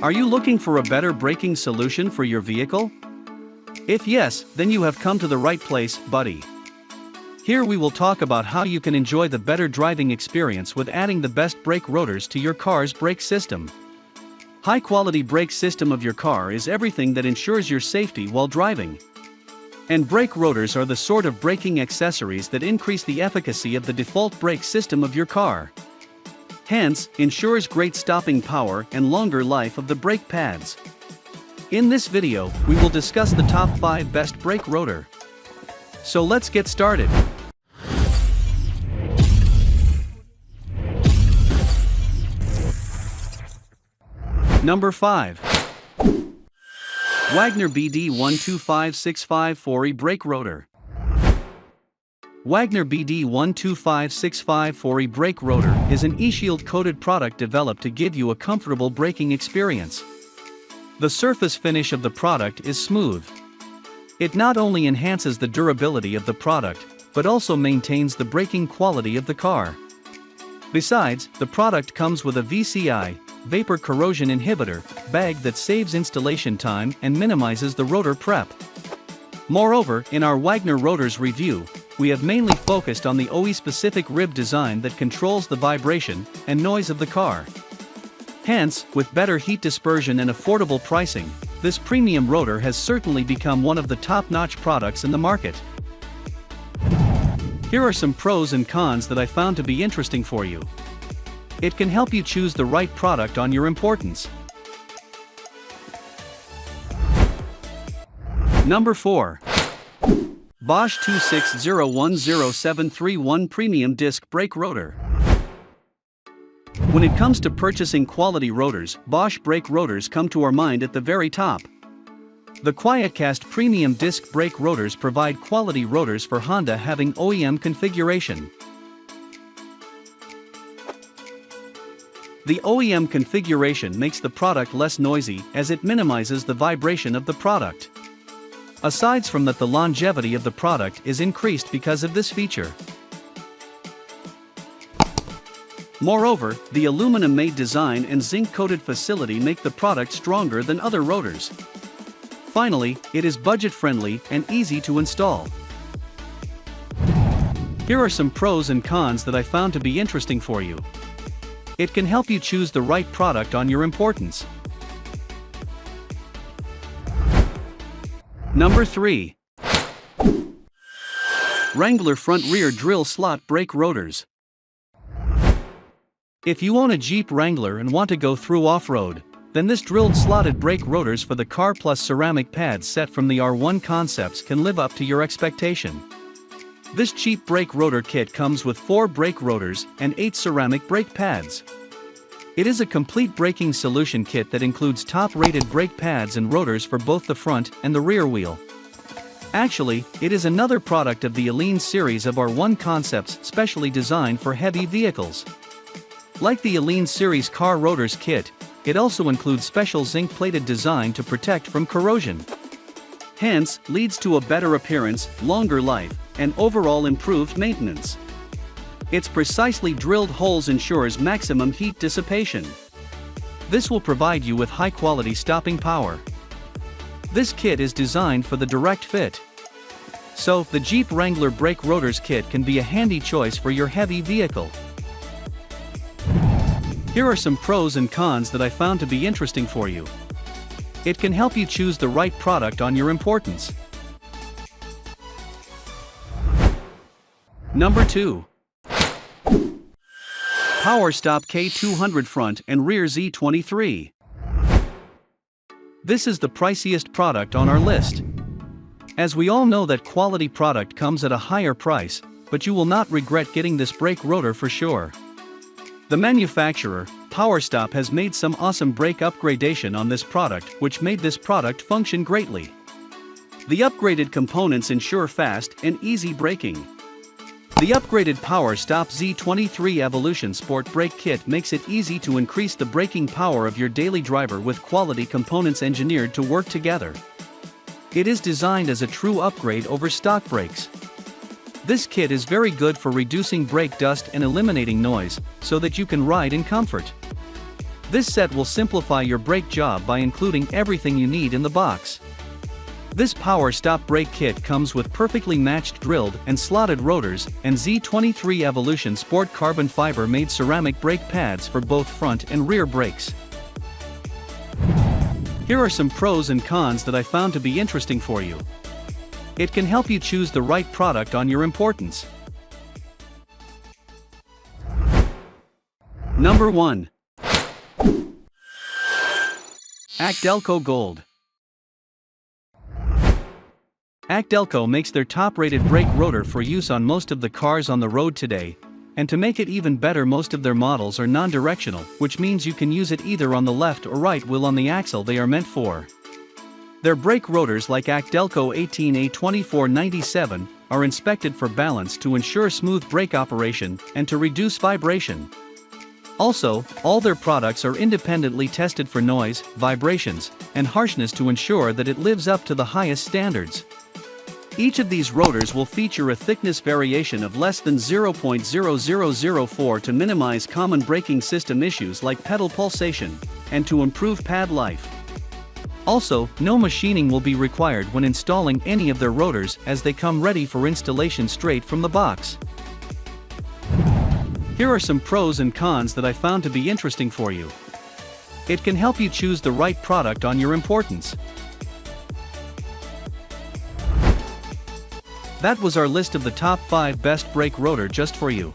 Are you looking for a better braking solution for your vehicle? If yes, then you have come to the right place, buddy. Here we will talk about how you can enjoy the better driving experience with adding the best brake rotors to your car's brake system. High-quality brake system of your car is everything that ensures your safety while driving. And brake rotors are the sort of braking accessories that increase the efficacy of the default brake system of your car. Hence, ensures great stopping power and longer life of the brake pads. In this video, we will discuss the top 5 best brake rotor. So let's get started. Number 5. Wagner BD125654E Brake Rotor. Wagner BD125654E Brake Rotor is an e-shield coated product developed to give you a comfortable braking experience. The surface finish of the product is smooth. It not only enhances the durability of the product, but also maintains the braking quality of the car. Besides, the product comes with a VCI, vapor corrosion inhibitor, bag that saves installation time and minimizes the rotor prep. Moreover, in our Wagner rotors review, we have mainly focused on the OE-specific rib design that controls the vibration and noise of the car. Hence, with better heat dispersion and affordable pricing, this premium rotor has certainly become one of the top-notch products in the market. Here are some pros and cons that I found to be interesting for you. It can help you choose the right product on your importance. Number 4. Bosch 260107331 Premium Disc Brake Rotor. When it comes to purchasing quality rotors, Bosch brake rotors come to our mind at the very top. The QuietCast Premium Disc Brake Rotors provide quality rotors for Honda having OEM configuration. The OEM configuration makes the product less noisy as it minimizes the vibration of the product. Aside from that, the longevity of the product is increased because of this feature. Moreover, the aluminum-made design and zinc-coated facility make the product stronger than other rotors. Finally, it is budget-friendly and easy to install. Here are some pros and cons that I found to be interesting for you. It can help you choose the right product on your importance. Number 3. Wrangler Front-Rear Drill Slot Brake Rotors. If you own a Jeep Wrangler and want to go through off-road, then this drilled slotted brake rotors for the car plus ceramic pads set from the R1 Concepts can live up to your expectation. This cheap brake rotor kit comes with 4 brake rotors and 8 ceramic brake pads. It is a complete braking solution kit that includes top-rated brake pads and rotors for both the front and the rear wheel. Actually, it is another product of the Aline series of R1 Concepts specially designed for heavy vehicles. Like the Aline series car rotors kit, it also includes special zinc-plated design to protect from corrosion. Hence, leads to a better appearance, longer life, and overall improved maintenance. Its precisely drilled holes ensures maximum heat dissipation. This will provide you with high-quality stopping power. This kit is designed for the direct fit. So, the Jeep Wrangler Brake Rotors kit can be a handy choice for your heavy vehicle. Here are some pros and cons that I found to be interesting for you. It can help you choose the right product on your importance. Number 2. PowerStop K200 Front and Rear Z23. This is the priciest product on our list. As we all know that quality product comes at a higher price, but you will not regret getting this brake rotor for sure. The manufacturer, PowerStop, has made some awesome brake upgradation on this product which made this product function greatly. The upgraded components ensure fast and easy braking. The upgraded PowerStop Z23 Evolution Sport Brake Kit makes it easy to increase the braking power of your daily driver with quality components engineered to work together. It is designed as a true upgrade over stock brakes. This kit is very good for reducing brake dust and eliminating noise, so that you can ride in comfort. This set will simplify your brake job by including everything you need in the box. This PowerStop brake kit comes with perfectly matched drilled and slotted rotors and Z23 Evolution Sport carbon fiber made ceramic brake pads for both front and rear brakes. Here are some pros and cons that I found to be interesting for you. It can help you choose the right product on your importance. Number 1. ACDelco Gold. ACDelco makes their top-rated brake rotor for use on most of the cars on the road today, and to make it even better, most of their models are non-directional, which means you can use it either on the left or right wheel on the axle they are meant for. Their brake rotors, like ACDelco 18A2497, are inspected for balance to ensure smooth brake operation and to reduce vibration. Also, all their products are independently tested for noise, vibrations, and harshness to ensure that it lives up to the highest standards. Each of these rotors will feature a thickness variation of less than 0.0004 to minimize common braking system issues like pedal pulsation, and to improve pad life. Also, no machining will be required when installing any of their rotors, as they come ready for installation straight from the box. Here are some pros and cons that I found to be interesting for you. It can help you choose the right product on your importance. That was our list of the top 5 best brake rotor just for you.